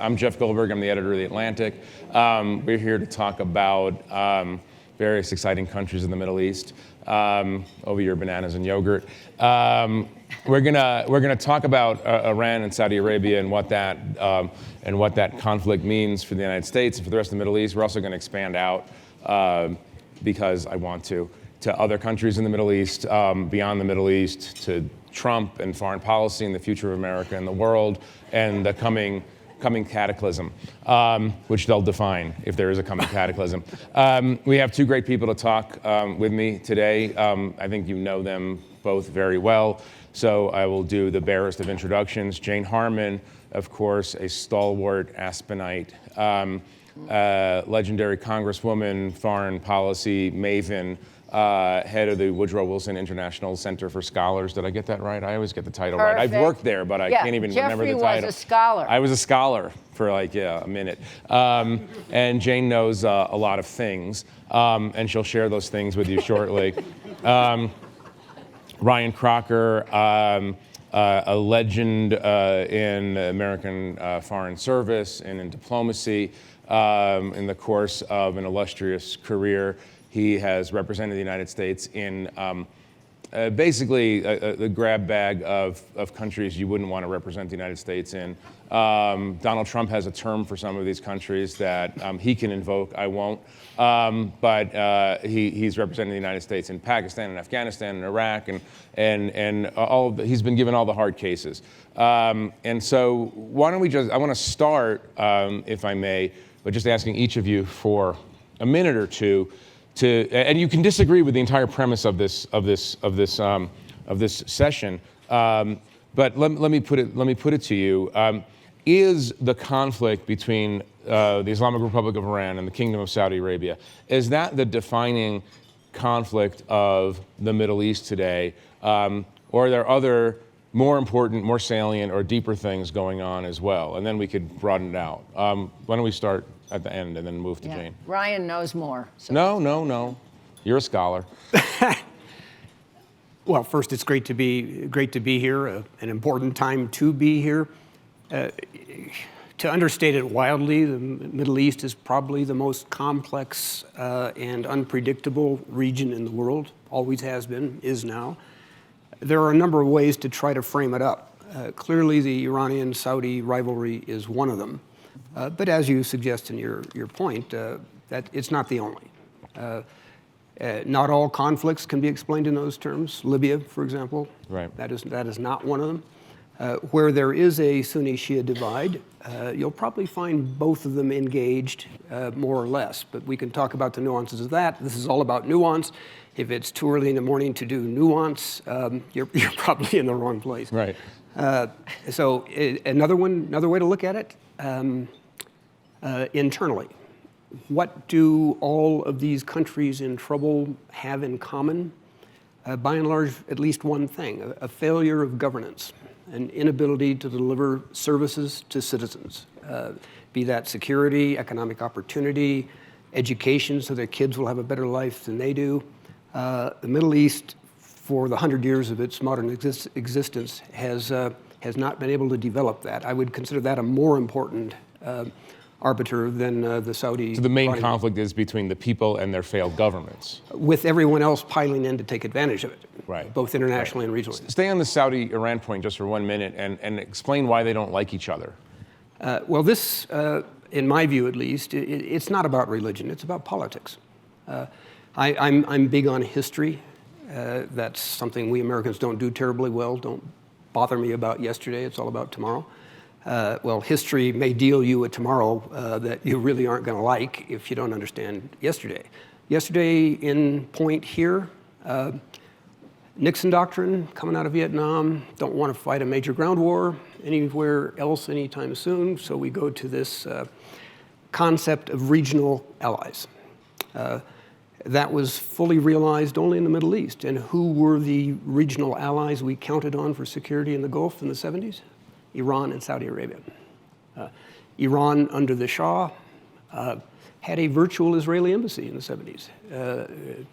I'm Jeff Goldberg. I'm the editor of The Atlantic. We're here to talk about various exciting countries in the Middle East. Over your bananas and yogurt. We're gonna talk about Iran and Saudi Arabia and what that conflict means for the United States and for the rest of the Middle East. We're also going to expand out because I want to other countries in the Middle East, beyond the Middle East, to Trump and foreign policy and the future of America and the world and the coming cataclysm, which they'll define if there is a coming cataclysm. We have two great people to talk with me today. I think you know them both very well, so I will do the barest of introductions. Jane Harman, of course, a stalwart Aspenite, legendary congresswoman, foreign policy maven, head of the Woodrow Wilson International Center for Scholars. Did I get that right? I always get the title right. I've worked there, but I can't even remember the title. Jeffrey was a scholar. I was a scholar for a minute. And Jane knows a lot of things, and she'll share those things with you shortly. Ryan Crocker, a legend in American foreign service and in diplomacy in the course of an illustrious career. He has represented the United States in basically the grab bag of countries you wouldn't want to represent the United States in. Donald Trump has a term for some of these countries that he can invoke. I won't. But he's represented the United States in Pakistan and Afghanistan and Iraq and all. He's been given all the hard cases. And so why don't we I want to start, if I may, by just asking each of you for a minute or two. And you can disagree with the entire premise of this session, but let me put it to you: is the conflict between the Islamic Republic of Iran and the Kingdom of Saudi Arabia, is that the defining conflict of the Middle East today, or are there other more important, more salient, or deeper things going on as well? And then we could broaden it out. Why don't we start at the end and then move to Jane? Ryan knows more. So. No. You're a scholar. Well, first, it's great to be here. An important time to be here. To understate it wildly, the Middle East is probably the most complex and unpredictable region in the world. Always has been, is now. There are a number of ways to try to frame it up. Clearly, the Iranian-Saudi rivalry is one of them. But as you suggest in your point, that it's not the only. Not all conflicts can be explained in those terms. Libya, for example, right. That is not one of them. Where there is a Sunni-Shia divide, you'll probably find both of them engaged, more or less. But we can talk about the nuances of that. This is all about nuance. If it's too early in the morning to do nuance, you're probably in the wrong place. Right. So another way to look at it. Internally, what do all of these countries in trouble have in common? By and large, at least one thing: a failure of governance, an inability to deliver services to citizens, be that security, economic opportunity, education, so their kids will have a better life than they do. The Middle East, for the 100 years of its modern existence, has not been able to develop that. I would consider that a more important arbiter than the Saudi. So the main conflict is between the people and their failed governments, with everyone else piling in to take advantage of it, right? Both internationally and regionally. Stay on the Saudi-Iran point just for 1 minute and explain why they don't like each other. Well, this, in my view at least, it's not about religion. It's about politics. I'm big on history. That's something we Americans don't do terribly well. Don't bother me about yesterday. It's all about tomorrow. Well, history may deal you a tomorrow that you really aren't going to like if you don't understand yesterday. Yesterday, in point here, Nixon doctrine coming out of Vietnam, don't want to fight a major ground war anywhere else anytime soon, so we go to this concept of regional allies. That was fully realized only in the Middle East. And who were the regional allies we counted on for security in the Gulf in the 70s? Iran and Saudi Arabia. Iran, under the Shah, had a virtual Israeli embassy in the 70s.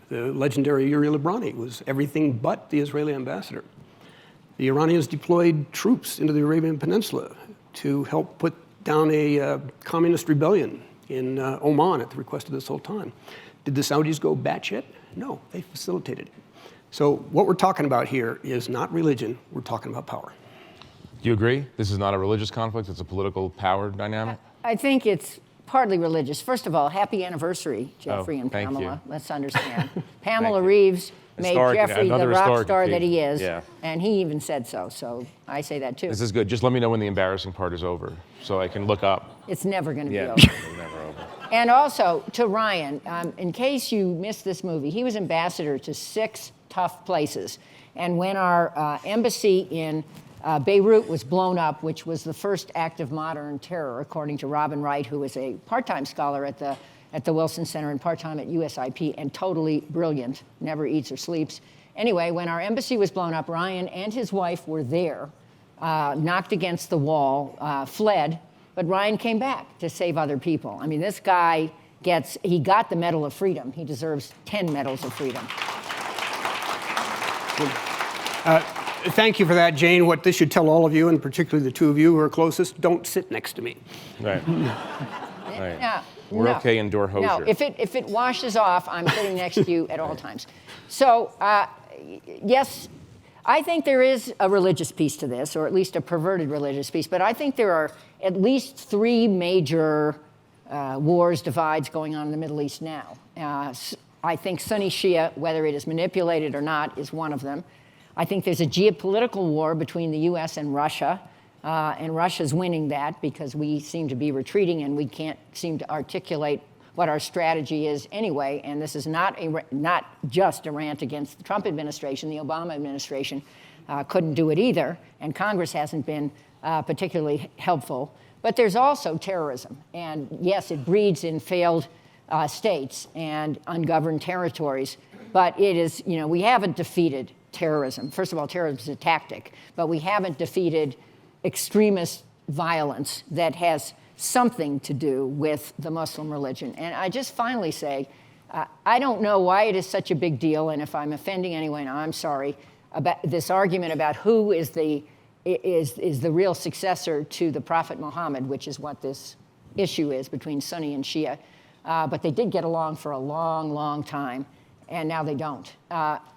The legendary Yuri Librani was everything but the Israeli ambassador. The Iranians deployed troops into the Arabian Peninsula to help put down a communist rebellion in Oman at the request of the Sultan. Did the Saudis go batshit? No, they facilitated it. So what we're talking about here is not religion, we're talking about power. Do you agree? This is not a religious conflict, it's a political power dynamic? I think it's partly religious. First of all, happy anniversary, Jeffrey and thank Pamela. you. Let's understand. Pamela you. Reeves made Historic- Jeffrey the another rock historic star that he occasion. is, Yeah. and he even said so I say that too. This is good. Just let me know when the embarrassing part is over so I can look up. It's never going to Yeah, be over. it's never over. And also, to Ryan, in case you missed this movie, he was ambassador to 6 tough places. And when our embassy in Beirut was blown up, which was the first act of modern terror, according to Robin Wright, who is a part-time scholar at the Wilson Center and part-time at USIP, and totally brilliant, never eats or sleeps. Anyway, when our embassy was blown up, Ryan and his wife were there, knocked against the wall, fled, but Ryan came back to save other people. I mean, this guy he got the Medal of Freedom. He deserves 10 medals of freedom. Thank you for that, Jane. What this should tell all of you, and particularly the 2 of you who are closest, don't sit next to me. Right. Right. No, We're no. okay in door hosier. No, if it washes off, I'm sitting next to you at all times. So, yes, I think there is a religious piece to this, or at least a perverted religious piece, but I think there are at least 3 major wars, divides going on in the Middle East now. I think Sunni Shia, whether it is manipulated or not, is one of them. I think there's a geopolitical war between the US and Russia Russia's winning that because we seem to be retreating and we can't seem to articulate what our strategy is anyway. And this is not just a rant against the Trump administration. The Obama administration couldn't do it either, and Congress hasn't been particularly helpful. But there's also terrorism. And yes, it breeds in failed states and ungoverned territories. But it is, we haven't defeated terrorism. First of all, terrorism is a tactic. But we haven't defeated extremist violence that has something to do with the Muslim religion. And I just finally say, I don't know why it is such a big deal, and if I'm offending anyone, I'm sorry, about this argument about who is the real successor to the Prophet Muhammad, which is what this issue is between Sunni and Shia. But they did get along for a long, long time, and now they don't.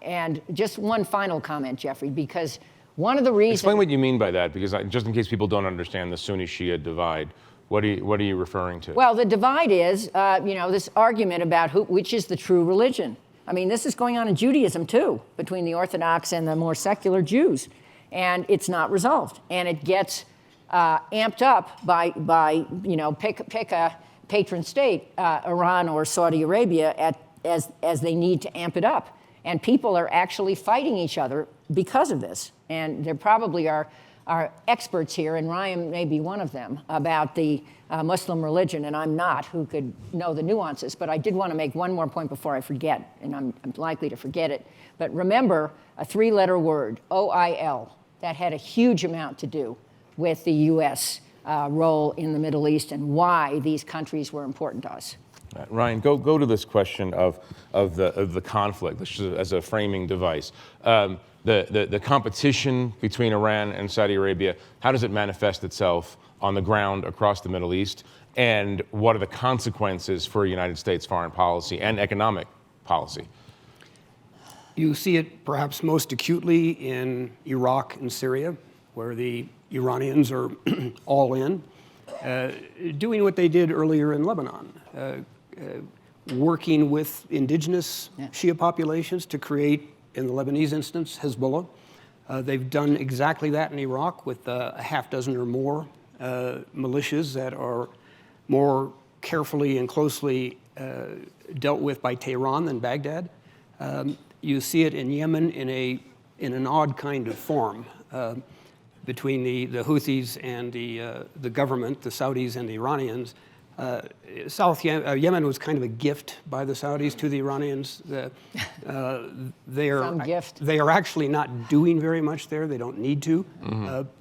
And just one final comment, Jeffrey, because one of the reasons... Explain what you mean by that, because just in case people don't understand the Sunni-Shia divide, what are you referring to? Well, the divide is, this argument about which is the true religion. I mean, this is going on in Judaism, too, between the Orthodox and the more secular Jews. And it's not resolved. And it gets amped up by pick a patron state, Iran or Saudi Arabia, as they need to amp it up. And people are actually fighting each other because of this. And there probably are experts here, and Ryan may be one of them, about the Muslim religion, and I'm not, who could know the nuances. But I did want to make one more point before I forget, and I'm likely to forget it. But remember, a 3-letter word, OIL, that had a huge amount to do with the U.S. Role in the Middle East and why these countries were important to us. Ryan, go to this question of the conflict as a framing device. The competition between Iran and Saudi Arabia, how does it manifest itself on the ground across the Middle East? And what are the consequences for United States foreign policy and economic policy? You see it perhaps most acutely in Iraq and Syria, where the Iranians are all in, doing what they did earlier in Lebanon, working with indigenous Shia populations to create, in the Lebanese instance, Hezbollah. They've done exactly that in Iraq with a half dozen or more militias that are more carefully and closely dealt with by Tehran than Baghdad. You see it in Yemen in an odd kind of form between the Houthis and the government, the Saudis and the Iranians. Yemen was kind of a gift by the Saudis to the Iranians. They are actually not doing very much there. They don't need to,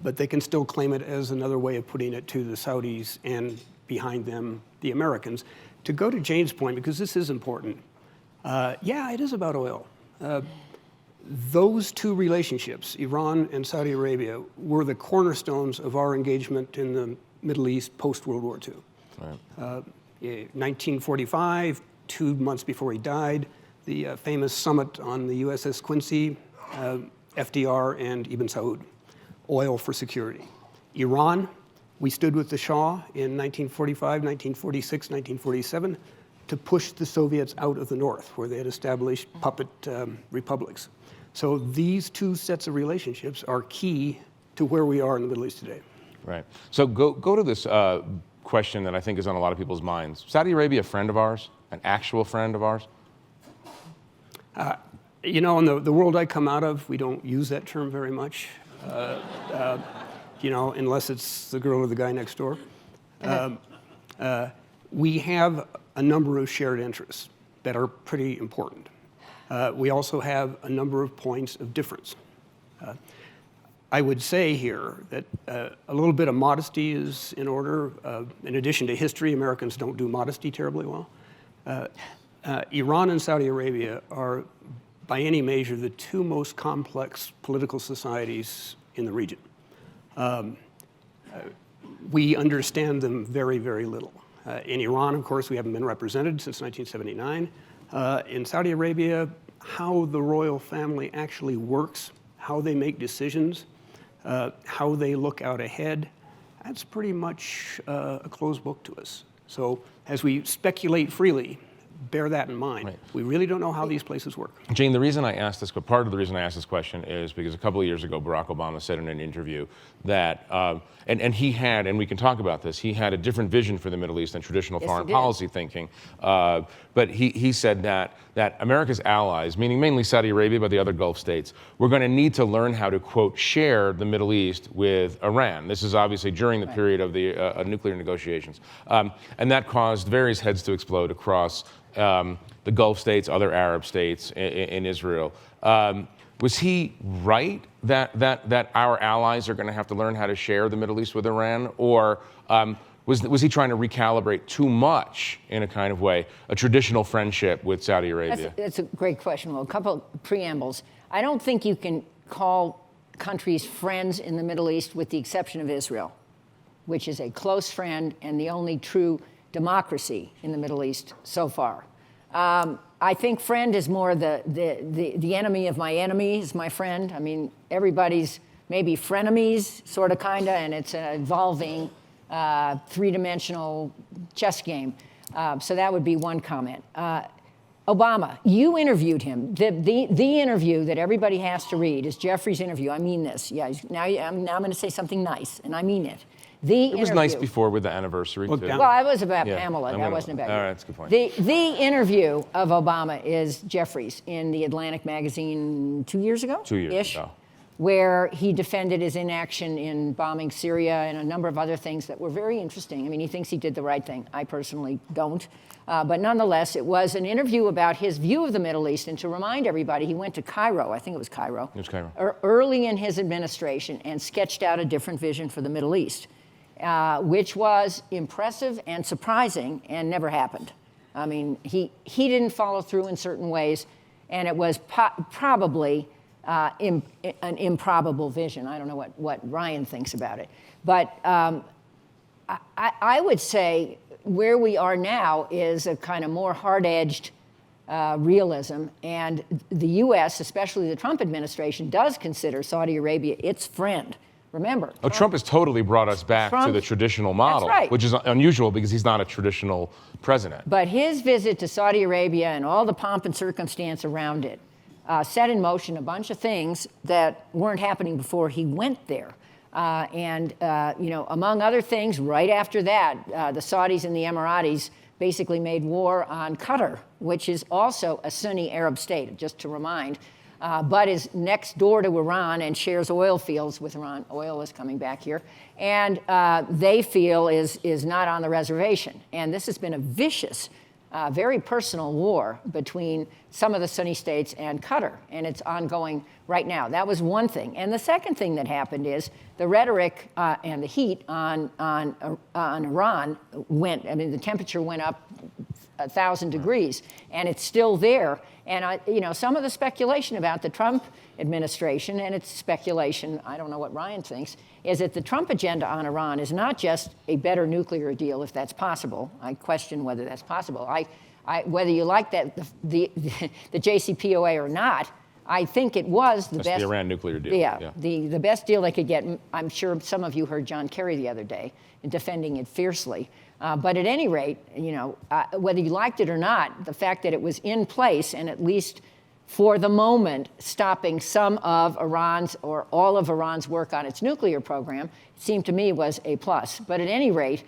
but they can still claim it as another way of putting it to the Saudis and behind them, the Americans. To go to Jane's point, because this is important, it is about oil. Those two relationships, Iran and Saudi Arabia, were the cornerstones of our engagement in the Middle East post-World War II. Right. 1945, 2 months before he died, the famous summit on the USS Quincy, FDR and Ibn Saud, oil for security. Iran, we stood with the Shah in 1945, 1946, 1947 to push the Soviets out of the north, where they had established puppet republics. So these two sets of relationships are key to where we are in the Middle East today. Right. So go to this question that I think is on a lot of people's minds. Saudi Arabia a friend of ours? An actual friend of ours? You know, in the world I come out of, we don't use that term very much, you know, unless it's the girl or the guy next door. We have a number of shared interests that are pretty important. We also have a number of points of difference. I would say here that a little bit of modesty is in order. In addition to history, Americans don't do modesty terribly well. Iran and Saudi Arabia are, by any measure, the two most complex political societies in the region. We understand them very, very little. In Iran, of course, we haven't been represented since 1979. In Saudi Arabia, how the royal family actually works, how they make decisions, how they look out ahead, that's pretty much a closed book to us. So as we speculate freely, bear that in mind. Right. We really don't know how these places work. Jane, the reason I asked this, part of the reason I asked this question is because a couple of years ago, Barack Obama said in an interview that, and he had, and we can talk about this, he had a different vision for the Middle East than traditional foreign policy thinking. But he said that America's allies, meaning mainly Saudi Arabia, but the other Gulf states, were going to need to learn how to, quote, share the Middle East with Iran. This is obviously during the period of the nuclear negotiations. And that caused various heads to explode across the Gulf states, other Arab states, in Israel. Was he right that our allies are going to have to learn how to share the Middle East with Iran, or was he trying to recalibrate too much, in a kind of way, a traditional friendship with Saudi Arabia? That's a great question. Well, a couple preambles. I don't think you can call countries friends in the Middle East with the exception of Israel, which is a close friend and the only true democracy in the Middle East so far. I think friend is more the enemy of my enemy is my friend. I mean, everybody's maybe frenemies, sort of, kind of, and it's an evolving three-dimensional chess game. So that would be one comment. Obama, you interviewed him. The interview that everybody has to read is Jeffrey's interview. I mean this. Yeah. Now I'm going to say something nice, and I mean it. It was nice before with the anniversary, too. Well, I was about Pamela. That wasn't about you. All right, that's a good point. The interview of Obama is Jeffrey's in the Atlantic magazine 2 years ago? 2 years ago. Where he defended his inaction in bombing Syria and a number of other things that were very interesting. I mean, he thinks he did the right thing. I personally don't. But nonetheless, it was an interview about his view of the Middle East. And to remind everybody, he went to Cairo, I think it was Cairo. It was Cairo. Early in his administration and sketched out a different vision for the Middle East. Which was impressive and surprising and never happened. I mean, he didn't follow through in certain ways, and it was probably an improbable vision. I don't know what Ryan thinks about it. But I would say where we are now is a kind of more hard-edged realism, and the U.S., especially the Trump administration, does consider Saudi Arabia its friend. Remember, Trump has totally brought us back to the traditional model, right. Which is unusual because he's not a traditional president. But his visit to Saudi Arabia and all the pomp and circumstance around it set in motion a bunch of things that weren't happening before he went there. Among other things, right after that, the Saudis and the Emiratis basically made war on Qatar, which is also a Sunni Arab state, just to remind. But is next door to Iran and shares oil fields with Iran. Oil is coming back here. And they feel is not on the reservation. And this has been a vicious, very personal war between some of the Sunni states and Qatar. And it's ongoing right now. That was one thing. And the second thing that happened is the rhetoric and the heat on Iran the temperature went up 1,000 degrees, and it's still there. And some of the speculation about the Trump administration, and it's speculation, I don't know what Ryan thinks, is that the Trump agenda on Iran is not just a better nuclear deal, if that's possible. I question whether that's possible. Whether you like that the JCPOA or not, I think it was the best. That's the Iran nuclear deal. Yeah, the best deal they could get. I'm sure some of you heard John Kerry the other day defending it fiercely. But at any rate, whether you liked it or not, the fact that it was in place and at least for the moment stopping some of Iran's or all of Iran's work on its nuclear program seemed to me was a plus. But at any rate,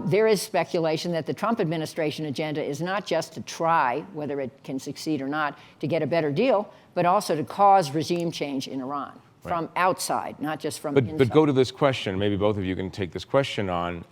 there is speculation that the Trump administration agenda is not just to try, whether it can succeed or not, to get a better deal, but also to cause regime change in Iran from outside, not just from inside. But go to this question, maybe both of you can take this question on.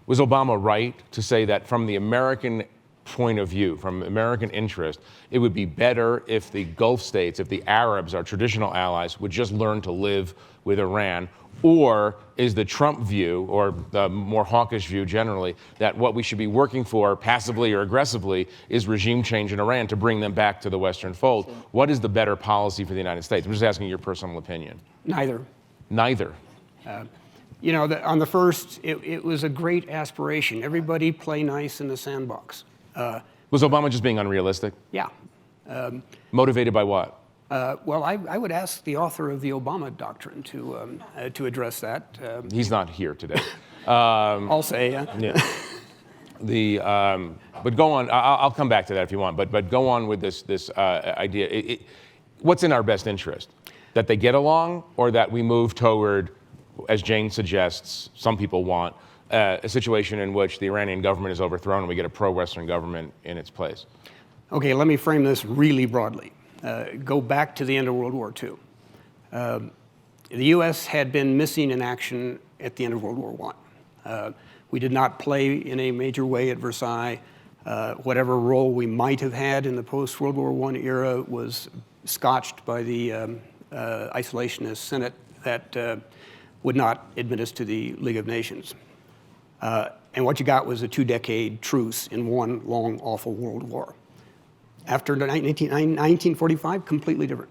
Was Obama right to say that from the American point of view, from American interest, it would be better if the Gulf states, if the Arabs, our traditional allies, would just learn to live with Iran? Or is the Trump view, or the more hawkish view generally, that what we should be working for, passively or aggressively, is regime change in Iran to bring them back to the Western fold? What is the better policy for the United States? I'm just asking your personal opinion. Neither. Neither. On the first, it was a great aspiration. Everybody play nice in the sandbox. Was Obama just being unrealistic? Yeah. Motivated by what? Well, I would ask the author of the Obama Doctrine to address that. He's not here today. I'll say, yeah. But go on. I'll come back to that if you want. But go on with this idea. What's in our best interest? That they get along, or that we move toward, as Jane suggests, some people want, a situation in which the Iranian government is overthrown and we get a pro-Western government in its place? Okay, let me frame this really broadly. Go back to the end of World War II. The U.S. had been missing in action at the end of World War I. We did not play in a major way at Versailles. Whatever role we might have had in the post-World War I era was scotched by the isolationist Senate that would not admit us to the League of Nations. And what you got was a 2-decade truce in one long, awful world war. After 1945, completely different.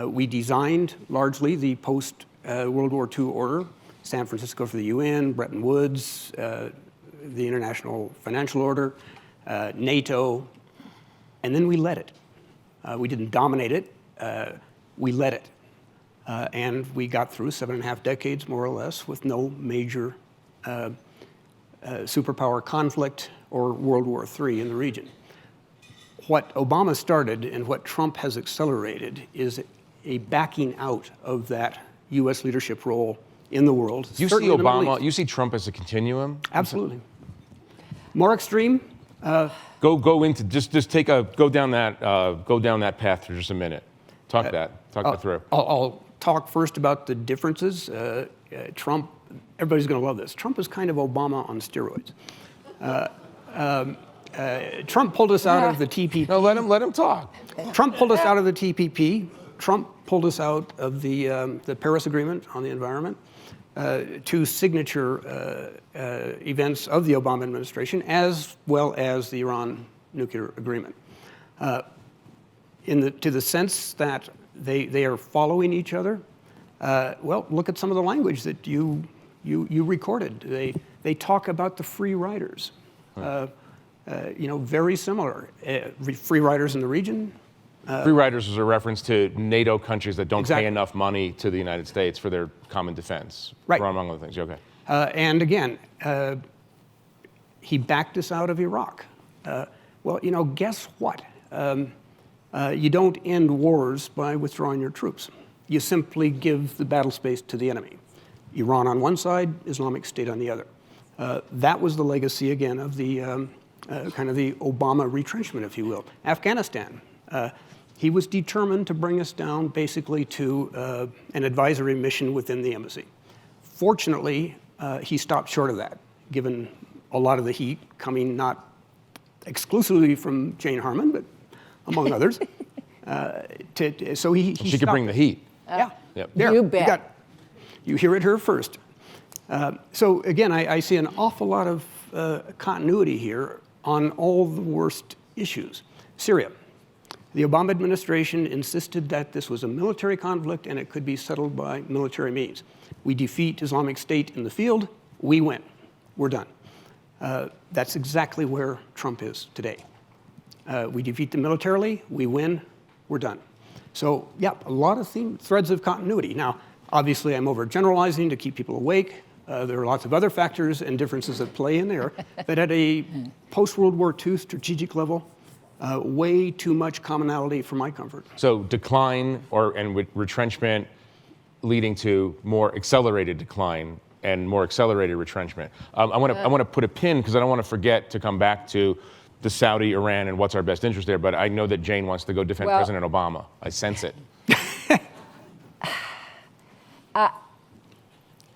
We designed largely the post-World War II order, San Francisco for the UN, Bretton Woods, the International Financial Order, NATO, and then we led it. We didn't dominate it, we led it. And we got through 7.5 decades, more or less, with no major superpower conflict or World War III in the region. What Obama started and what Trump has accelerated is a backing out of that U.S. leadership role in the world. You see Obama, you see Trump as a continuum? Absolutely. More extreme? Go down that path for just a minute. Talk that through. I'll talk first about the differences. Trump, everybody's going to love this. Trump is kind of Obama on steroids. Trump pulled us out of the TPP. No, let him talk. Trump pulled us out of the TPP. Trump pulled us out of the Paris Agreement on the environment. Two signature events of the Obama administration, as well as the Iran nuclear agreement. To the sense that they are following each other, well, look at some of the language that you recorded. They talk about the free riders. Very similar. Free riders in the region. Free riders is a reference to NATO countries that don't Exactly. pay enough money to the United States for their common defense, right? Among other things. Okay. And again, he backed us out of Iraq. Well, guess what? You don't end wars by withdrawing your troops. You simply give the battle space to the enemy. Iran on one side, Islamic State on the other. That was the legacy, again, of the kind of the Obama retrenchment, if you will. Afghanistan. He was determined to bring us down basically to an advisory mission within the embassy. Fortunately, he stopped short of that, given a lot of the heat coming not exclusively from Jane Harman, but among others. So he She could bring the heat. Yeah. Yep. There, You bet. You hear it here first. So again, I see an awful lot of continuity here on all the worst issues. Syria. The Obama administration insisted that this was a military conflict and it could be settled by military means. We defeat Islamic State in the field, we win. We're done. That's exactly where Trump is today. We defeat them militarily, we win, we're done. So, yeah, a lot of threads of continuity. Now, obviously, I'm overgeneralizing to keep people awake. There are lots of other factors and differences that play in there. But at a post-World War II strategic level, way too much commonality for my comfort. So decline and retrenchment leading to more accelerated decline and more accelerated retrenchment. I want to put a pin because I don't want to forget to come back to the Saudi, Iran, and what's our best interest there. But I know that Jane wants to go defend President Obama. I sense it.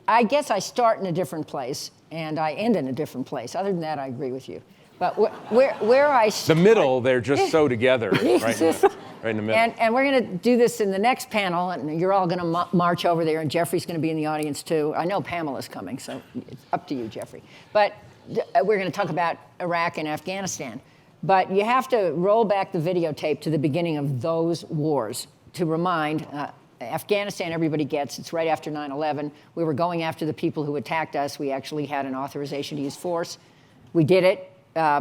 I guess I start in a different place and I end in a different place. Other than that, I agree with you. But where I start, the middle, they're just so together, right in the middle. And we're going to do this in the next panel, and you're all going to march over there, and Jeffrey's going to be in the audience too. I know Pamela's coming, so it's up to you, Jeffrey. But we're going to talk about Iraq and Afghanistan. But you have to roll back the videotape to the beginning of those wars to remind Afghanistan, everybody gets, it's right after 9/11. We were going after the people who attacked us. We actually had an authorization to use force. We did it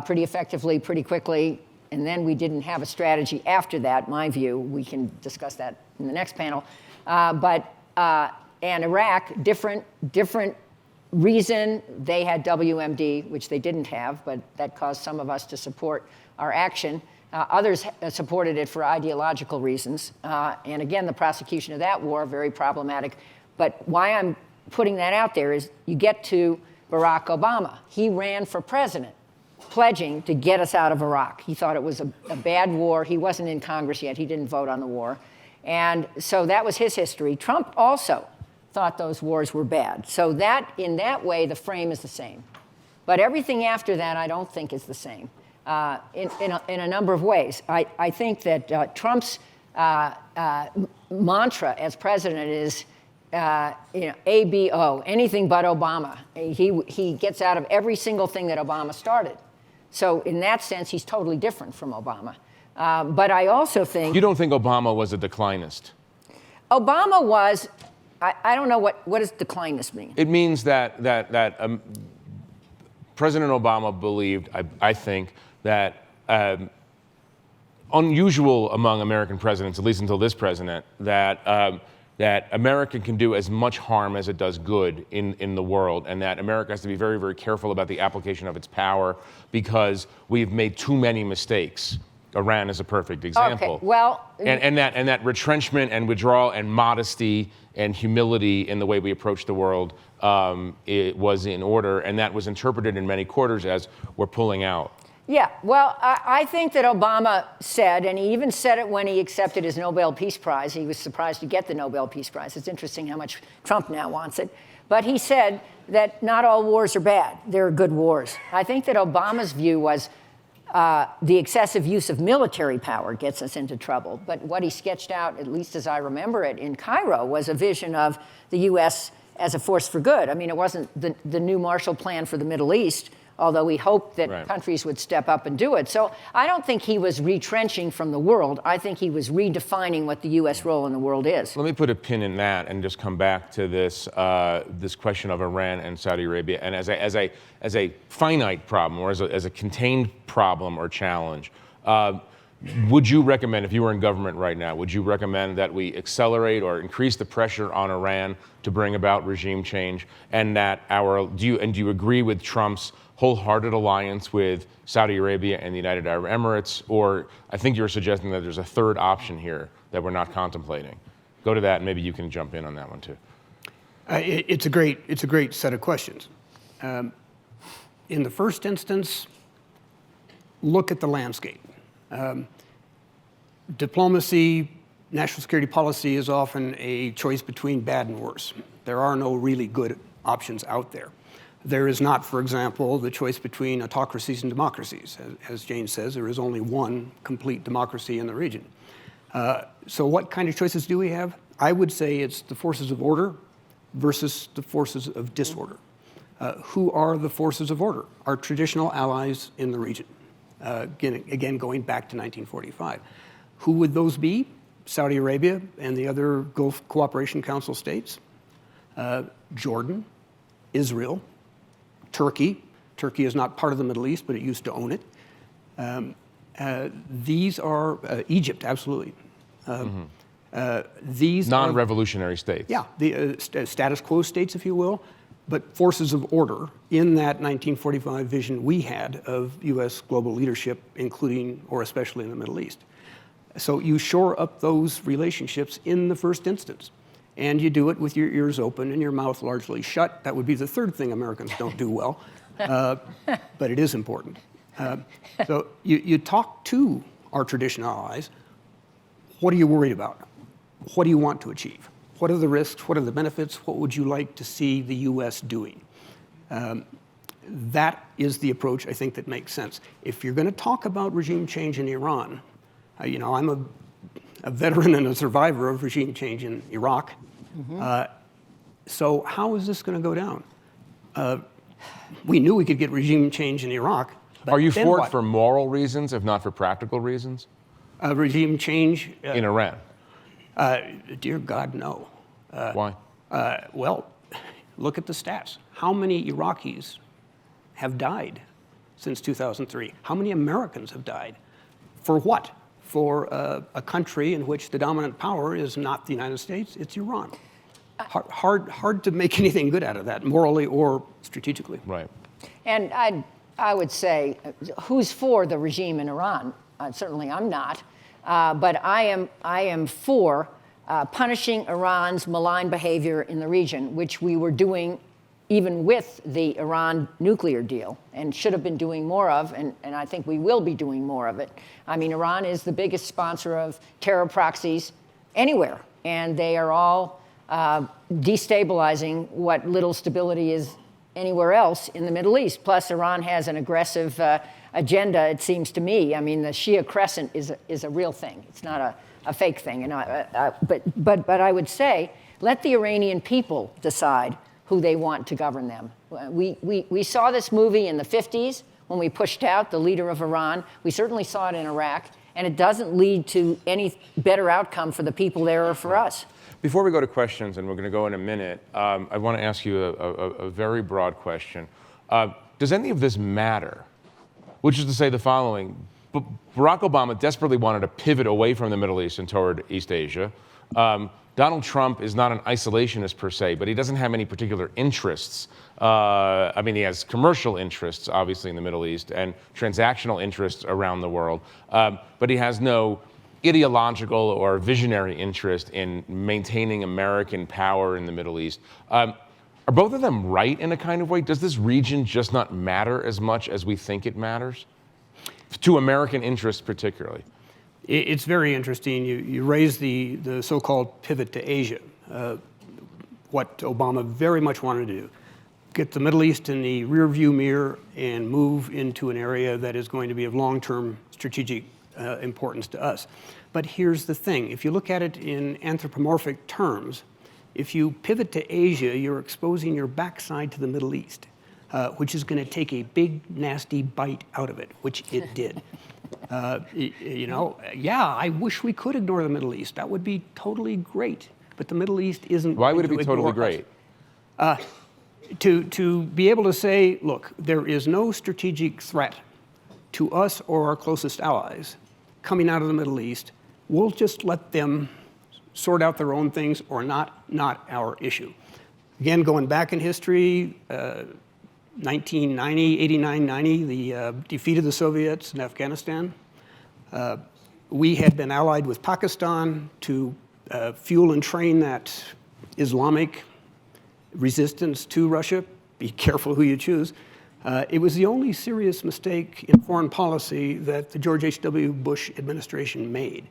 pretty effectively, pretty quickly, and then we didn't have a strategy after that, my view. We can discuss that in the next panel. And Iraq, different reason. They had WMD, which they didn't have, but that caused some of us to support our action. Others supported it for ideological reasons. And again, the prosecution of that war, very problematic. But why I'm putting that out there is you get to Barack Obama. He ran for president, pledging to get us out of Iraq. He thought it was a bad war. He wasn't in Congress yet. He didn't vote on the war. And so that was his history. Trump also thought those wars were bad. So that, in that way, the frame is the same. But everything after that, I don't think is the same in a number of ways. I think that Trump's mantra as president is, ABO, anything but Obama. He gets out of every single thing that Obama started. So in that sense, he's totally different from Obama. But I also think... You don't think Obama was a declinist? Obama was... I don't know what does declinist mean? It means that President Obama believed, I think, that unusual among American presidents, at least until this president, that America can do as much harm as it does good in the world, and that America has to be very, very careful about the application of its power because we've made too many mistakes. Iran is a perfect example. Okay, well, and that retrenchment and withdrawal and modesty and humility in the way we approach the world, it was in order, and that was interpreted in many quarters as we're pulling out. Yeah, well, I think that Obama said, and he even said it when he accepted his Nobel Peace Prize. He was surprised to get the Nobel Peace Prize. It's interesting how much Trump now wants it. But he said that not all wars are bad. There are good wars. I think that Obama's view was the excessive use of military power gets us into trouble. But what he sketched out, at least as I remember it, in Cairo, was a vision of the U.S. as a force for good. I mean, it wasn't the new Marshall Plan for the Middle East, although we hoped that countries would step up and do it. So I don't think he was retrenching from the world. I think he was redefining what the U.S. role in the world is. Let me put a pin in that and just come back to this this question of Iran and Saudi Arabia, and as a finite problem or as a contained problem or challenge. Would you recommend, if you were in government right now, would you recommend that we accelerate or increase the pressure on Iran to bring about regime change, and that do you agree with Trump's wholehearted alliance with Saudi Arabia and the United Arab Emirates, or I think you're suggesting that there's a third option here that we're not contemplating? Go to that, and maybe you can jump in on that one too. It's a great set of questions. In the first instance, look at the landscape. Diplomacy, national security policy is often a choice between bad and worse. There are no really good options out there. There is not, for example, the choice between autocracies and democracies. As Jane says, there is only one complete democracy in the region. So what kind of choices do we have? I would say it's the forces of order versus the forces of disorder. Who are the forces of order? Our traditional allies in the region. again going back to 1945. Who would those be? Saudi Arabia and the other Gulf Cooperation Council states, Jordan, Israel, Turkey. Turkey is not part of the Middle East, but it used to own it. These are Egypt, absolutely. These non-revolutionary states. Yeah, the status quo states, if you will, but forces of order in that 1945 vision we had of U.S. global leadership, including or especially in the Middle East. So you shore up those relationships in the first instance, and you do it with your ears open and your mouth largely shut. That would be the third thing Americans don't do well, but it is important. So you talk to our traditional allies. What are you worried about? What do you want to achieve? What are the risks? What are the benefits? What would you like to see the U.S. doing? That is the approach, I think, that makes sense. If you're going to talk about regime change in Iran, I'm a veteran and a survivor of regime change in Iraq. So how is this going to go down? We knew we could get regime change in Iraq. But are you for it what? for moral reasons, if not for practical reasons? Regime change? In Iran? Dear God, no. Why? Well, look at the stats. How many Iraqis have died since 2003? How many Americans have died? For what? For a country in which the dominant power is not the United States, it's Iran. Hard to make anything good out of that, morally or strategically. Right. And I would say, who's for the regime in Iran? Certainly I'm not. But I am for punishing Iran's malign behavior in the region, which we were doing even with the Iran nuclear deal and should have been doing more of, and I think we will be doing more of it. I mean, Iran is the biggest sponsor of terror proxies anywhere, and they are all destabilizing what little stability is anywhere else in the Middle East. Plus, Iran has an aggressive agenda, it seems to me. I mean, the Shia crescent is a real thing. It's not a fake thing. But I would say, let the Iranian people decide who they want to govern them. We saw this movie in the 50s when we pushed out the leader of Iran. We certainly saw it in Iraq, and it doesn't lead to any better outcome for the people there or for us. Before we go to questions, and we're going to go in a minute, I want to ask you a very broad question. Does any of this matter? Which is to say the following. Barack Obama desperately wanted to pivot away from the Middle East and toward East Asia. Donald Trump is not an isolationist per se, but he doesn't have any particular interests. I mean, he has commercial interests, obviously, in the Middle East and transactional interests around the world. But he has no ideological or visionary interest in maintaining American power in the Middle East. Are both of them right in a kind of way? Does this region just not matter as much as we think it matters? To American interests particularly. It's very interesting. You raise the so-called pivot to Asia, what Obama very much wanted to do. Get the Middle East in the rearview mirror and move into an area that is going to be of long-term strategic importance to us. But here's the thing. If you look at it in anthropomorphic terms, if you pivot to Asia, you're exposing your backside to the Middle East, which is going to take a big, nasty bite out of it, which it did. Yeah, I wish we could ignore the Middle East. That would be totally great. But the Middle East isn't. Why would it be totally great? To be able to say, look, there is no strategic threat to us or our closest allies coming out of the Middle East. We'll just let them sort out their own things or not our issue. Again, going back in history, 1990, 89, 90, the defeat of the Soviets in Afghanistan. We had been allied with Pakistan to fuel and train that Islamic resistance to Russia. Be careful who you choose. It was the only serious mistake in foreign policy that the George H.W. Bush administration made,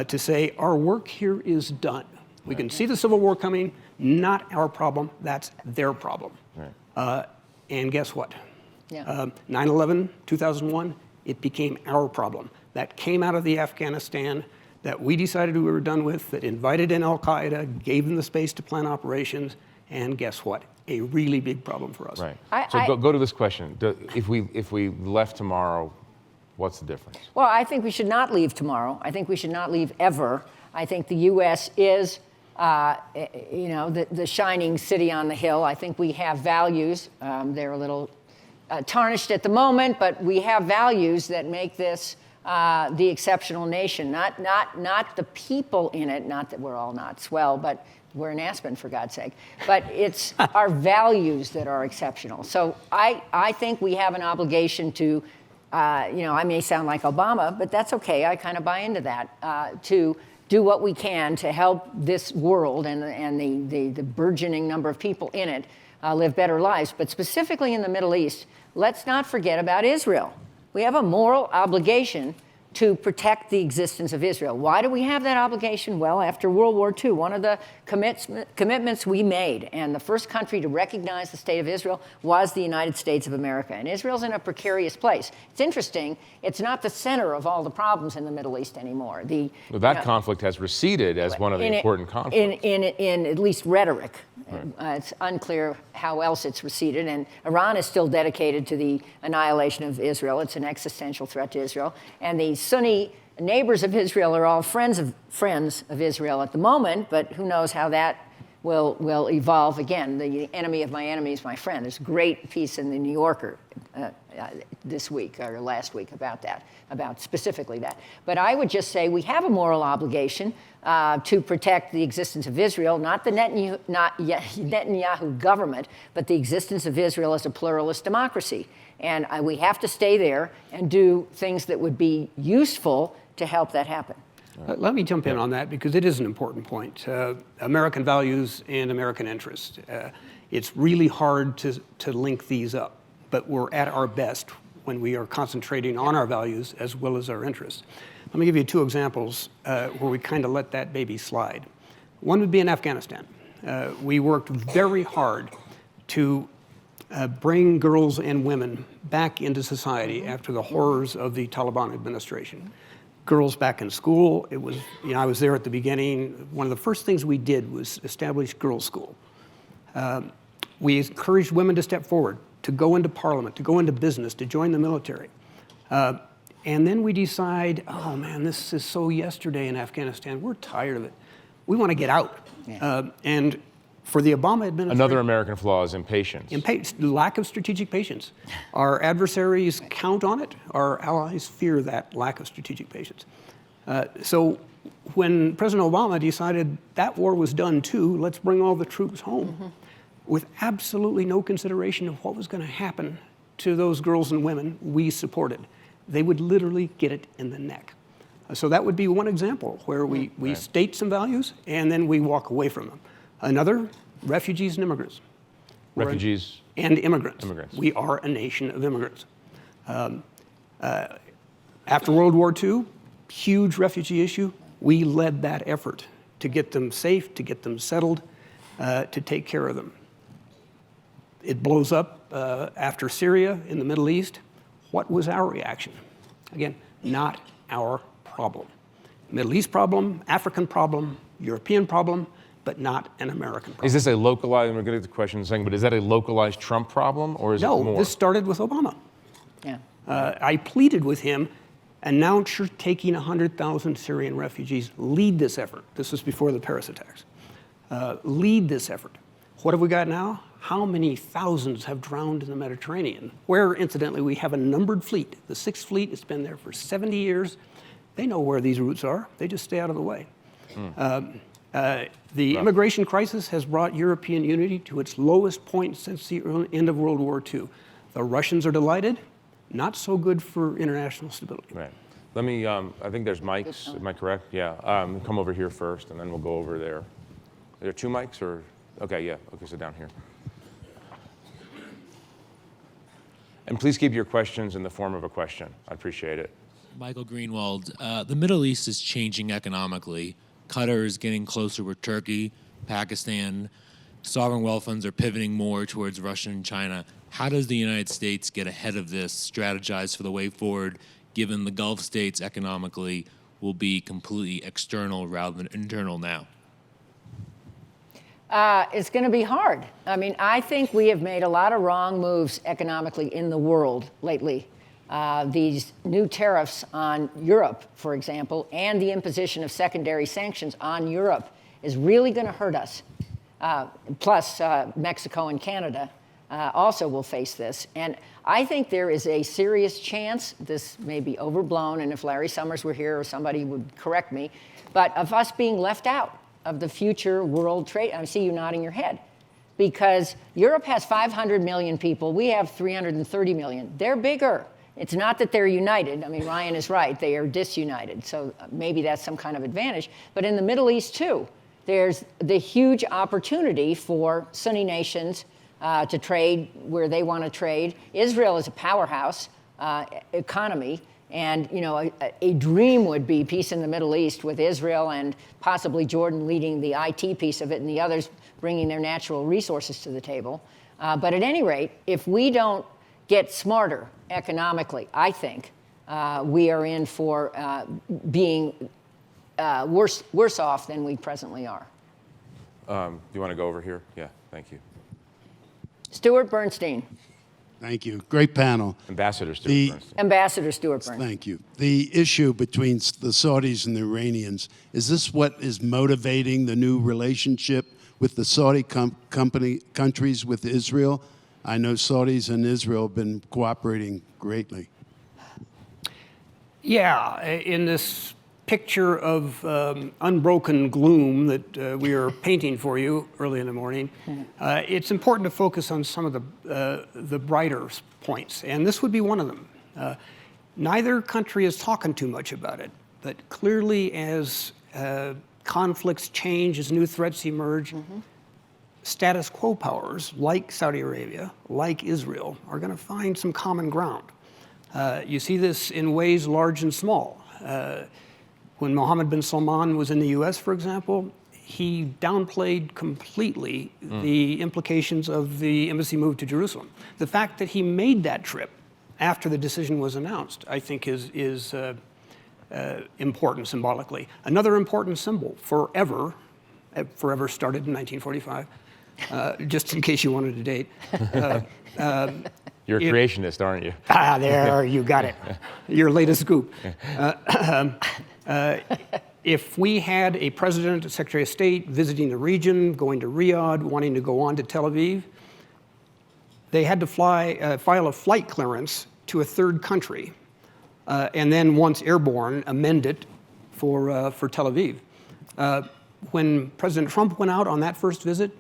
to say our work here is done. We can see the Civil War coming, not our problem, that's their problem. Right. And guess what? Yeah. 9/11, 2001, it became our problem. That came out of the Afghanistan that we decided we were done with, that invited in Al-Qaeda, gave them the space to plan operations, and guess what? A really big problem for us. Right. So go to this question. If we left tomorrow, What's the difference? Well, I think we should not leave tomorrow. I think we should not leave ever. I think the U.S. is, the shining city on the hill. I think we have values. They're a little tarnished at the moment, but we have values that make this the exceptional nation. Not the people in it. Not that we're all not swell, but we're in Aspen, for God's sake. But it's our values that are exceptional. So I think we have an obligation to. I may sound like Obama, but that's okay. I kind of buy into that, to do what we can to help this world and the burgeoning number of people in it live better lives. But specifically in the Middle East, let's not forget about Israel. We have a moral obligation to protect the existence of Israel. Why do we have that obligation? Well, after World War II, one of the commitments we made, and the first country to recognize the state of Israel was the United States of America. And Israel's in a precarious place. It's interesting, it's not the center of all the problems in the Middle East anymore. Well, that conflict has receded as one of the important conflicts. In at least rhetoric. Right. It's unclear how else it's receded, and Iran is still dedicated to the annihilation of Israel. It's an existential threat to Israel. And the Sunni neighbors of Israel are all friends of Israel at the moment, but who knows how that will evolve again. The enemy of my enemy is my friend. There's a great piece in the New Yorker this week or last week about that, about specifically that. But I would just say we have a moral obligation to protect the existence of Israel, not the Netanyahu government, but the existence of Israel as a pluralist democracy. And we have to stay there and do things that would be useful to help that happen. Let me jump in on that because it is an important point. American values and American interests. It's really hard to link these up, but we're at our best when we are concentrating on our values as well as our interests. Let me give you two examples where we kind of let that baby slide. One would be in Afghanistan. We worked very hard to bring girls and women back into society after the horrors of the Taliban administration. Girls back in school. It was, I was there at the beginning. One of the first things we did was establish girls' school. We encouraged women to step forward, to go into parliament, to go into business, to join the military. And then we decide, oh man, this is so yesterday in Afghanistan. We're tired of it. We want to get out. Yeah. And for the Obama administration, another American flaw is impatience. Lack of strategic patience. Our adversaries count on it. Our allies fear that lack of strategic patience. So when President Obama decided that war was done too, let's bring all the troops home, with absolutely no consideration of what was going to happen to those girls and women we supported. They would literally get it in the neck. So that would be one example where we state some values and then we walk away from them. Another, refugees and immigrants. Refugees and immigrants. Immigrants. We are a nation of immigrants. After World War II, huge refugee issue. We led that effort to get them safe, to get them settled, to take care of them. It blows up after Syria in the Middle East. What was our reaction? Again, not our problem. Middle East problem, African problem, European problem, but not an American problem. Is this a localized, we're going to get to the question in a second, but is that a localized Trump problem or is it more? No, this started with Obama. Yeah. I pleaded with him, announce you're taking 100,000 Syrian refugees, lead this effort. This was before the Paris attacks. Lead this effort. What have we got now? How many thousands have drowned in the Mediterranean? Where, incidentally, we have a numbered fleet. The 6th Fleet has been there for 70 years. They know where these routes are. They just stay out of the way. The immigration crisis has brought European unity to its lowest point since the end of World War II. The Russians are delighted. Not so good for international stability. Right. Let me, I think there's mics, am I correct? Yeah, come over here first and then we'll go over there. Are there 2 mics or? Okay, yeah, okay, so down here. And please keep your questions in the form of a question. I appreciate it. Michael Greenwald, the Middle East is changing economically. Qatar is getting closer with Turkey, Pakistan. Sovereign wealth funds are pivoting more towards Russia and China. How does the United States get ahead of this, strategize for the way forward, given the Gulf states economically will be completely external rather than internal now? It's going to be hard. I mean, I think we have made a lot of wrong moves economically in the world lately. these new tariffs on Europe, for example, and the imposition of secondary sanctions on Europe is really going to hurt us. Plus, Mexico and Canada also will face this. And I think there is a serious chance, this may be overblown, and if Larry Summers were here or somebody would correct me, but of us being left out of the future world trade. I see you nodding your head. Because Europe has 500 million people. We have 330 million. They're bigger. It's not that they're united. I mean, Ryan is right. They are disunited. So maybe that's some kind of advantage. But in the Middle East, too, there's the huge opportunity for Sunni nations to trade where they want to trade. Israel is a powerhouse economy. And, you know, a dream would be peace in the Middle East with Israel and possibly Jordan leading the IT piece of it and the others bringing their natural resources to the table. But at any rate, if we don't get smarter economically, I think we are in for being worse off than we presently are. Do you want to go over here? Yeah, thank you. Stuart Bernstein. Thank you. Great panel. Ambassador Stuart Bernstein. Ambassador Stuart Bernstein. Thank you. The issue between the Saudis and the Iranians, is this what is motivating the new relationship with the Saudi countries with Israel? I know Saudis and Israel have been cooperating greatly. Yeah, in this picture of unbroken gloom that we are painting for you early in the morning, it's important to focus on some of the brighter points, and this would be one of them. Neither country is talking too much about it, but clearly as conflicts change, as new threats emerge, status quo powers like Saudi Arabia, like Israel, are going to find some common ground. You see this in ways large and small. When Mohammed bin Salman was in the US, for example, he downplayed completely the implications of the embassy move to Jerusalem. The fact that he made that trip after the decision was announced, I think is important symbolically. Another important symbol, forever started in 1945, just in case you wanted to date. You're a creationist, aren't you? There, you got it. Your latest scoop. If we had a president, a secretary of state visiting the region, going to Riyadh, wanting to go on to Tel Aviv, they had to file a flight clearance to a third country, and then once airborne, amend it for Tel Aviv. When President Trump went out on that first visit,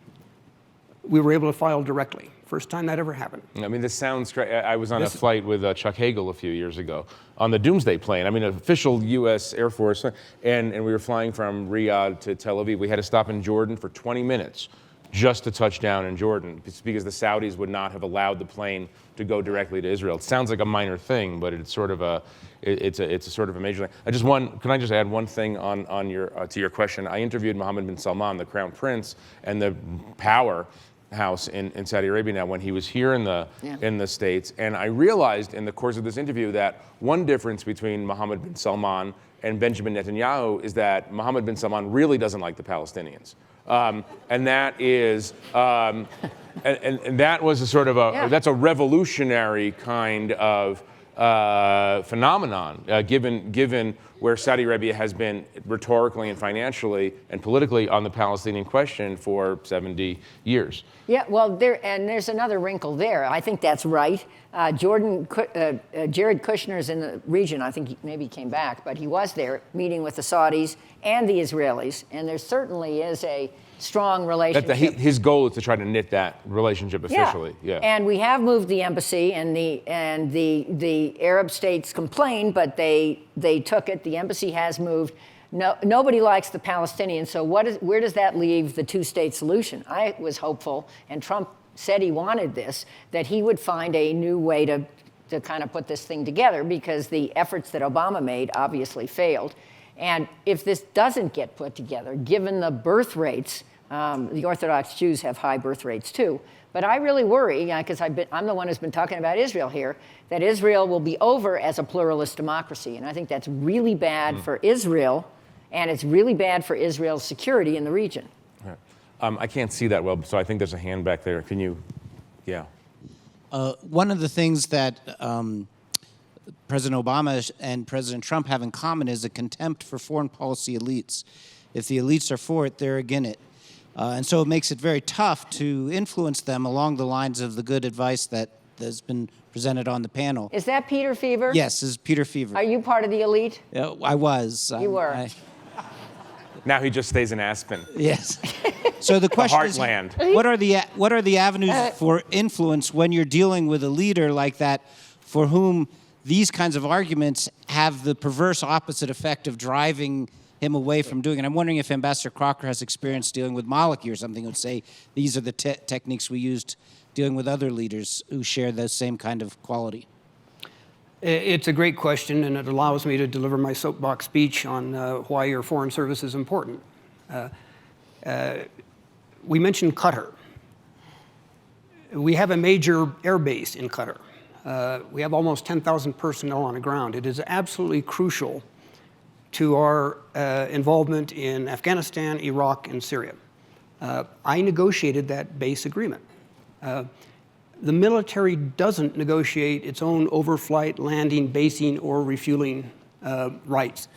we were able to file directly. First time that ever happened. I mean, this sounds great. I was on a flight with Chuck Hagel a few years ago on the Doomsday plane. I mean, an official U.S. Air Force, and we were flying from Riyadh to Tel Aviv. We had to stop in Jordan for 20 minutes just to touch down in Jordan. It's because the Saudis would not have allowed the plane to go directly to Israel. It sounds like a minor thing, but it's sort of a sort of a major thing. Can I just add one thing on your to your question? I interviewed Mohammed bin Salman, the Crown Prince, and the powerhouse in Saudi Arabia now when he was here in the States, and I realized in the course of this interview that one difference between Mohammed bin Salman and Benjamin Netanyahu is that Mohammed bin Salman really doesn't like the Palestinians. And that is, and that was a sort of that's a revolutionary kind of phenomenon, given where Saudi Arabia has been rhetorically and financially and politically on the Palestinian question for 70 years. Yeah, well, there's another wrinkle there. I think that's right. Jared Kushner's in the region. I think maybe he came back, but he was there meeting with the Saudis and the Israelis, and there certainly is a strong relationship. His goal is to try to knit that relationship officially. Yeah. And we have moved the embassy, and the Arab states complained, but they took it. The embassy has moved. No, nobody likes the Palestinians. So where does that leave the two-state solution? I was hopeful, and Trump said he wanted this, that he would find a new way to kind of put this thing together, because the efforts that Obama made obviously failed. And if this doesn't get put together, given the birth rates, the Orthodox Jews have high birth rates too, but I really worry, because I'm the one who's been talking about Israel here, that Israel will be over as a pluralist democracy. And I think that's really bad for Israel, and it's really bad for Israel's security in the region. Right. I can't see that well, so I think there's a hand back there. Can you, yeah. One of the things that President Obama and President Trump have in common is a contempt for foreign policy elites. If the elites are for it, they're against it. And so it makes it very tough to influence them along the lines of the good advice that has been presented on the panel. Is that Peter Fever? Yes, this is Peter Fever. Are you part of the elite? I was. You were. Now he just stays in Aspen. Yes. So the question is, heartland. what are the avenues for influence when you're dealing with a leader like that, for whom these kinds of arguments have the perverse opposite effect of driving him away from doing it? I'm wondering if Ambassador Crocker has experience dealing with Maliki or something, who would say these are the techniques we used dealing with other leaders who share the same kind of quality. It's a great question, and it allows me to deliver my soapbox speech on why your foreign service is important. We mentioned Qatar. We have a major air base in Qatar. We have almost 10,000 personnel on the ground. It is absolutely crucial to our involvement in Afghanistan, Iraq, and Syria. I negotiated that base agreement. The military doesn't negotiate its own overflight, landing, basing, or refueling rights.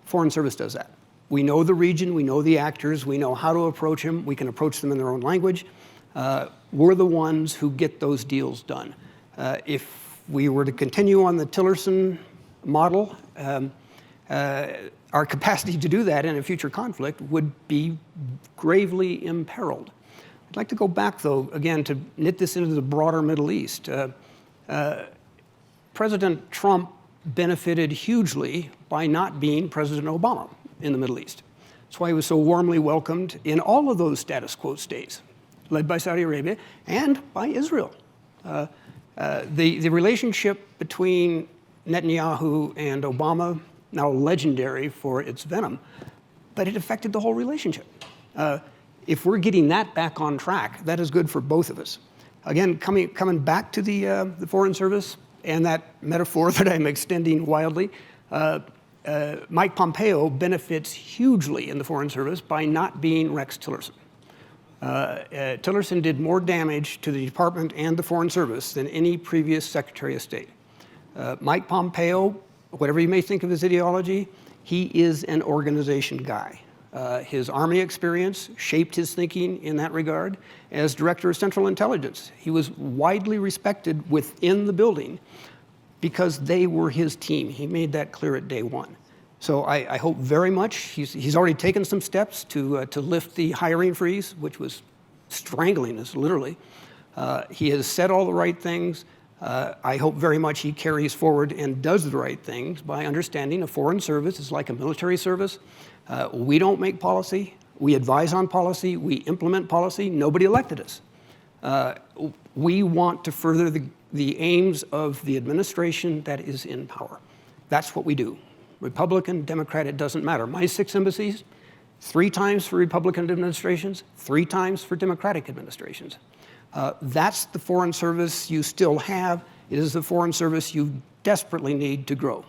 Foreign Service does that. We know the region, we know the actors, we know how to approach them, we can approach them in their own language. We're the ones who get those deals done. If we were to continue on the Tillerson model, our capacity to do that in a future conflict would be gravely imperiled. I'd like to go back, though, again, to knit this into the broader Middle East. President Trump benefited hugely by not being President Obama in the Middle East. That's why he was so warmly welcomed in all of those status quo states, led by Saudi Arabia and by Israel. The relationship between Netanyahu and Obama, now legendary for its venom, but it affected the whole relationship. If we're getting that back on track, that is good for both of us. Again, coming back to the Foreign Service and that metaphor that I'm extending wildly, Mike Pompeo benefits hugely in the Foreign Service by not being Rex Tillerson. Tillerson did more damage to the department and the Foreign Service than any previous Secretary of State. Mike Pompeo, whatever you may think of his ideology, he is an organization guy. His Army experience shaped his thinking in that regard. As Director of Central Intelligence, he was widely respected within the building because they were his team. He made that clear at day one. So I hope very much, he's already taken some steps to lift the hiring freeze, which was strangling us, literally. He has said all the right things. I hope very much he carries forward and does the right things by understanding a foreign service is like a military service. We don't make policy. We advise on policy. We implement policy. Nobody elected us. We want to further the aims of the administration that is in power. That's what we do. Republican, Democrat, it doesn't matter. My 6 embassies, 3 times for Republican administrations, 3 times for Democratic administrations. That's the foreign service you still have. It is the foreign service you desperately need to grow.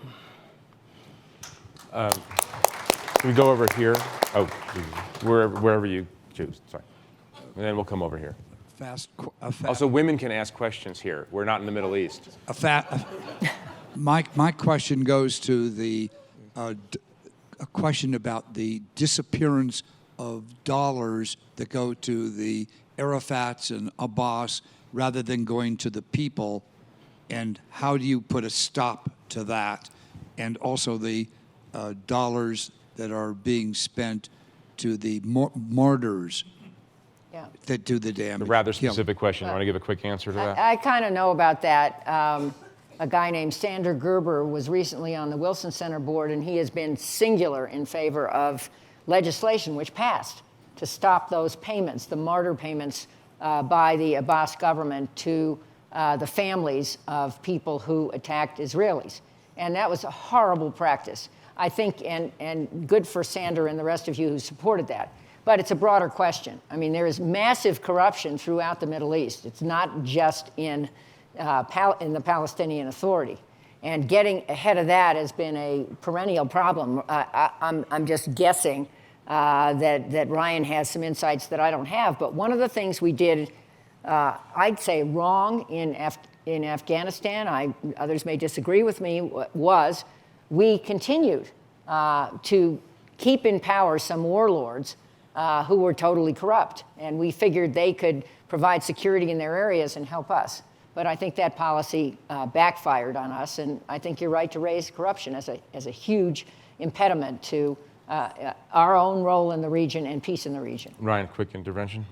Can we go over here? Oh, wherever you choose. Sorry. And then we'll come over here. Also, women can ask questions here. We're not in the Middle East. My question goes to a question about the disappearance of dollars that go to the Arafats and Abbas rather than going to the people, and how do you put a stop to that? And also the dollars that are being spent to the martyrs that do the damage. A rather specific question. You want to give a quick answer to that? I kind of know about that. A guy named Sander Gerber was recently on the Wilson Center board, and he has been singular in favor of legislation which passed to stop those payments, the martyr payments by the Abbas government to the families of people who attacked Israelis. And that was a horrible practice, I think, and good for Sander and the rest of you who supported that. But it's a broader question. I mean, there is massive corruption throughout the Middle East. It's not just in the Palestinian Authority. And getting ahead of that has been a perennial problem. I'm just guessing that Ryan has some insights that I don't have. But one of the things we did I'd say wrong in Afghanistan, others may disagree with me, was we continued to keep in power some warlords who were totally corrupt. And we figured they could provide security in their areas and help us. But I think that policy backfired on us. And I think you're right to raise corruption as a huge impediment to our own role in the region and peace in the region. Ryan, quick intervention?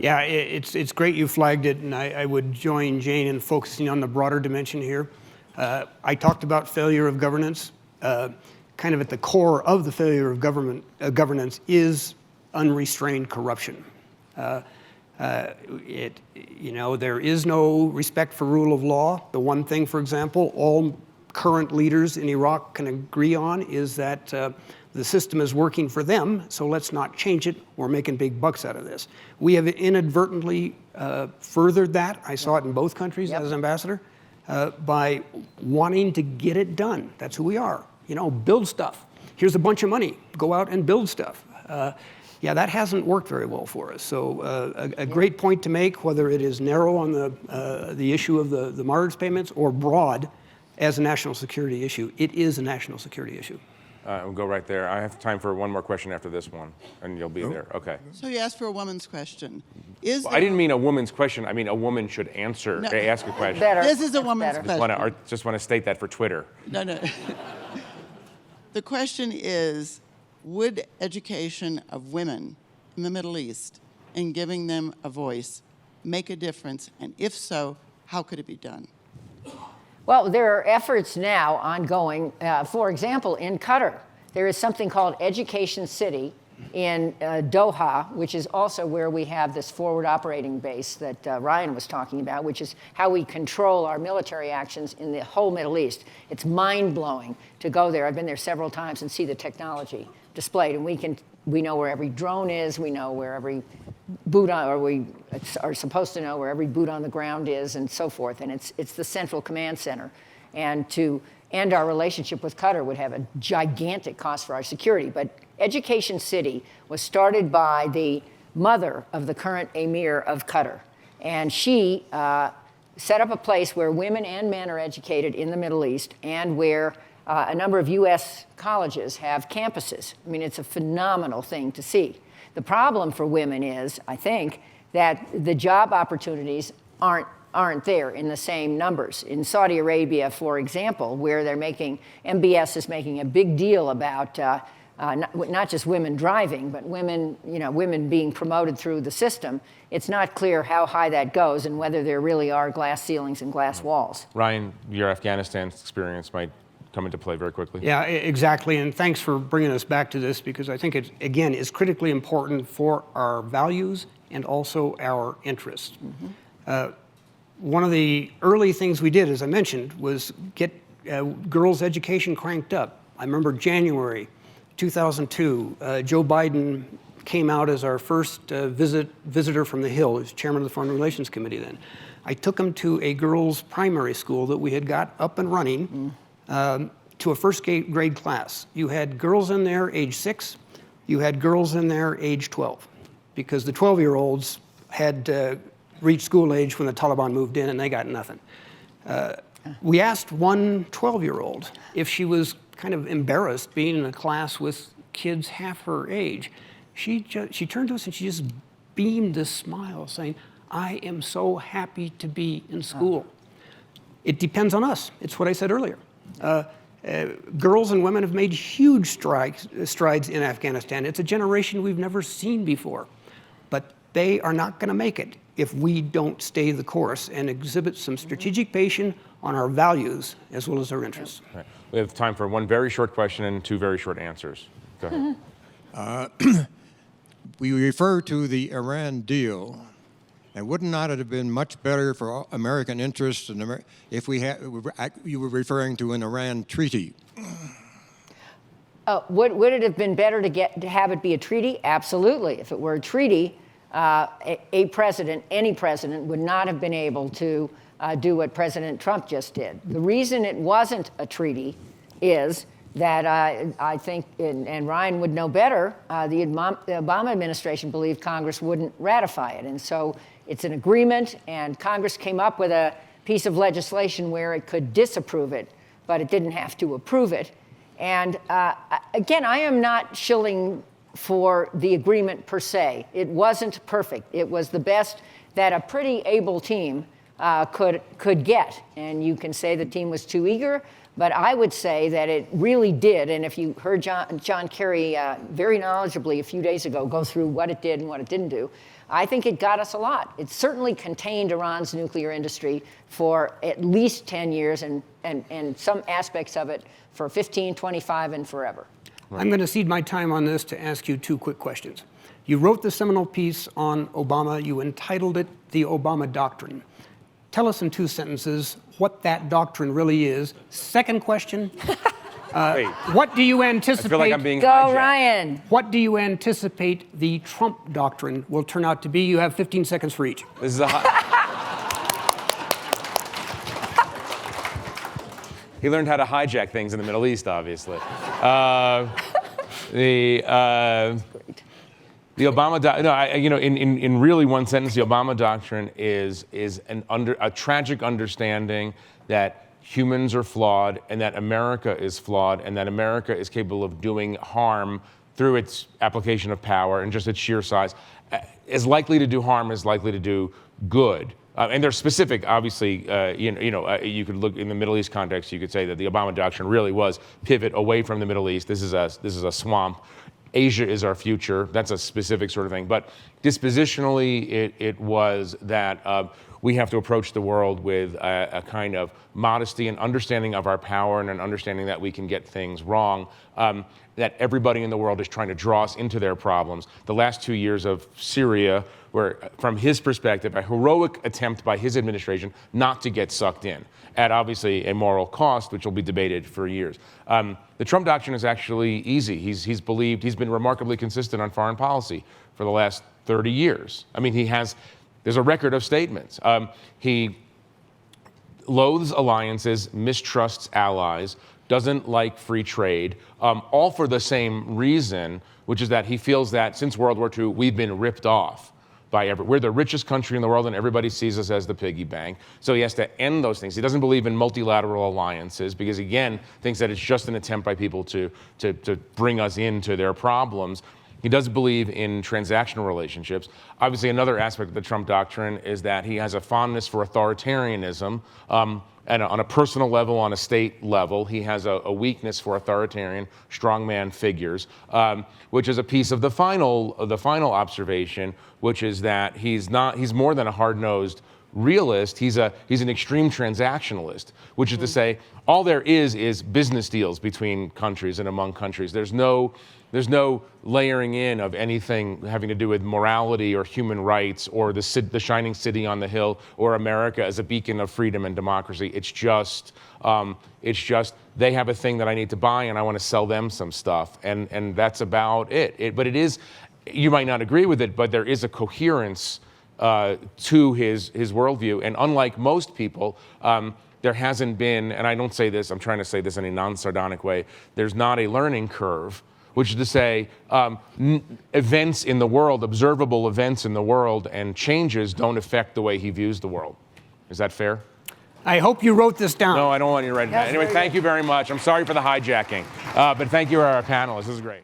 Yeah, it's great you flagged it, and I would join Jane in focusing on the broader dimension here. I talked about failure of governance. Kind of at the core of the failure of governance is unrestrained corruption. There is no respect for rule of law. The one thing, for example, all current leaders in Iraq can agree on is that the system is working for them, so let's not change it. We're making big bucks out of this. We have inadvertently furthered that. I saw it in both countries as ambassador, by wanting to get it done. That's who we are. Build stuff. Here's a bunch of money. Go out and build stuff. That hasn't worked very well for us. So a great point to make, whether it is narrow on the issue of the martyrs payments or broad as a national security issue. It is a national security issue. We'll go right there. I have time for one more question after this one, and you'll be there. Okay. So you asked for a woman's question. I didn't mean a woman's question. I mean a woman should ask a question. Better. This is a woman's question. Just want to state that for Twitter. No. The question is, would education of women in the Middle East and giving them a voice make a difference? And if so, how could it be done? Well, there are efforts now ongoing. For example, in Qatar, there is something called Education City in Doha, which is also where we have this forward operating base that Ryan was talking about, which is how we control our military actions in the whole Middle East. It's mind-blowing to go there. I've been there several times and see the technology displayed, and we know where every drone is, we know where every boot on, or we are supposed to know where every boot on the ground is, and so forth. And it's the central command center. And to end our relationship with Qatar would have a gigantic cost for our security. But Education City was started by the mother of the current emir of Qatar. And she set up a place where women and men are educated in the Middle East, and where a number of U.S. colleges have campuses. I mean, it's a phenomenal thing to see. The problem for women is, I think, that the job opportunities aren't there in the same numbers. In Saudi Arabia, for example, where MBS is making a big deal about not just women driving, but women being promoted through the system. It's not clear how high that goes and whether there really are glass ceilings and glass walls. Ryan, your Afghanistan experience might come into play very quickly. Yeah, exactly. And thanks for bringing us back to this, because I think it, again, is critically important for our values and also our interests. Mm-hmm. One of the early things we did, as I mentioned, was get girls' education cranked up. I remember January 2002, Joe Biden came out as our first visitor from the Hill. He was chairman of the Foreign Relations Committee then. I took him to a girls' primary school that we had got up and running. To a first grade class. You had girls in there age 6, you had girls in there age 12, because the 12-year-olds had reached school age when the Taliban moved in and they got nothing. We asked one 12-year-old if she was kind of embarrassed being in a class with kids half her age. She turned to us and she just beamed this smile saying, "I am so happy to be in school." It depends on us. It's what I said earlier. Girls and women have made huge strides in Afghanistan. It's a generation we've never seen before. But they are not going to make it if we don't stay the course and exhibit some strategic patience on our values as well as our interests. Right. We have time for one very short question and 2 very short answers. Go ahead. We refer to the Iran deal. And would not it have been much better for American interests if you were referring to an Iran treaty? Would it have been better to have it be a treaty? Absolutely. If it were a treaty, any president would not have been able to do what President Trump just did. The reason it wasn't a treaty is that I think, and Ryan would know better, the Obama administration believed Congress wouldn't ratify it. And so it's an agreement, and Congress came up with a piece of legislation where it could disapprove it, but it didn't have to approve it. And again, I am not shilling for the agreement per se. It wasn't perfect. It was the best that a pretty able team could get. And you can say the team was too eager, but I would say that it really did. And if you heard John Kerry very knowledgeably a few days ago go through what it did and what it didn't do, I think it got us a lot. It certainly contained Iran's nuclear industry for at least 10 years and some aspects of it for 15, 25, and forever. Right. I'm going to cede my time on this to ask you two quick questions. You wrote the seminal piece on Obama. You entitled it The Obama Doctrine. Tell us in 2 sentences what that doctrine really is. Second question, what do you anticipate? I feel like I'm being Go, hijacked. Ryan. What do you anticipate the Trump doctrine will turn out to be? You have 15 seconds for each. This is a He learned how to hijack things in the Middle East, obviously. The Obama in really one sentence, the Obama doctrine is a tragic understanding that humans are flawed and that America is flawed and that America is capable of doing harm through its application of power and just its sheer size, is likely to do harm, is likely to do good. And they're specific, obviously, you could look in the Middle East context, you could say that the Obama doctrine really was pivot away from the Middle East. This is a swamp. Asia is our future. That's a specific sort of thing. But dispositionally, it was that we have to approach the world with a kind of modesty and understanding of our power and an understanding that we can get things wrong, that everybody in the world is trying to draw us into their problems. The last 2 years of Syria were, from his perspective, a heroic attempt by his administration not to get sucked in, at obviously a moral cost, which will be debated for years. The Trump doctrine is actually easy. He's been remarkably consistent on foreign policy for the last 30 years. I mean, there's a record of statements. He loathes alliances, mistrusts allies, doesn't like free trade, all for the same reason, which is that he feels that since World War II, we've been ripped off by we're the richest country in the world and everybody sees us as the piggy bank. So he has to end those things. He doesn't believe in multilateral alliances because, again, thinks that it's just an attempt by people to bring us into their problems. He does believe in transactional relationships. Obviously, another aspect of the Trump doctrine is that he has a fondness for authoritarianism. And on a personal level, on a state level, he has a weakness for authoritarian strongman figures, which is a piece of the final observation, which is that he's more than a hard-nosed realist. He's an extreme transactionalist, which is to say, all there is business deals between countries and among countries. There's no layering in of anything having to do with morality or human rights or the shining city on the hill or America as a beacon of freedom and democracy. It's just they have a thing that I need to buy and I want to sell them some stuff, and that's about it. But it is, you might not agree with it, but there is a coherence to his worldview, and unlike most people, there hasn't been, and I don't say this, I'm trying to say this in a non-sardonic way, there's not a learning curve, which is to say events in the world, observable events in the world and changes don't affect the way he views the world. Is that fair? I hope you wrote this down. No, I don't want you to write it down. Anyway, thank you very much. I'm sorry for the hijacking, but thank you to our panelists. This is great.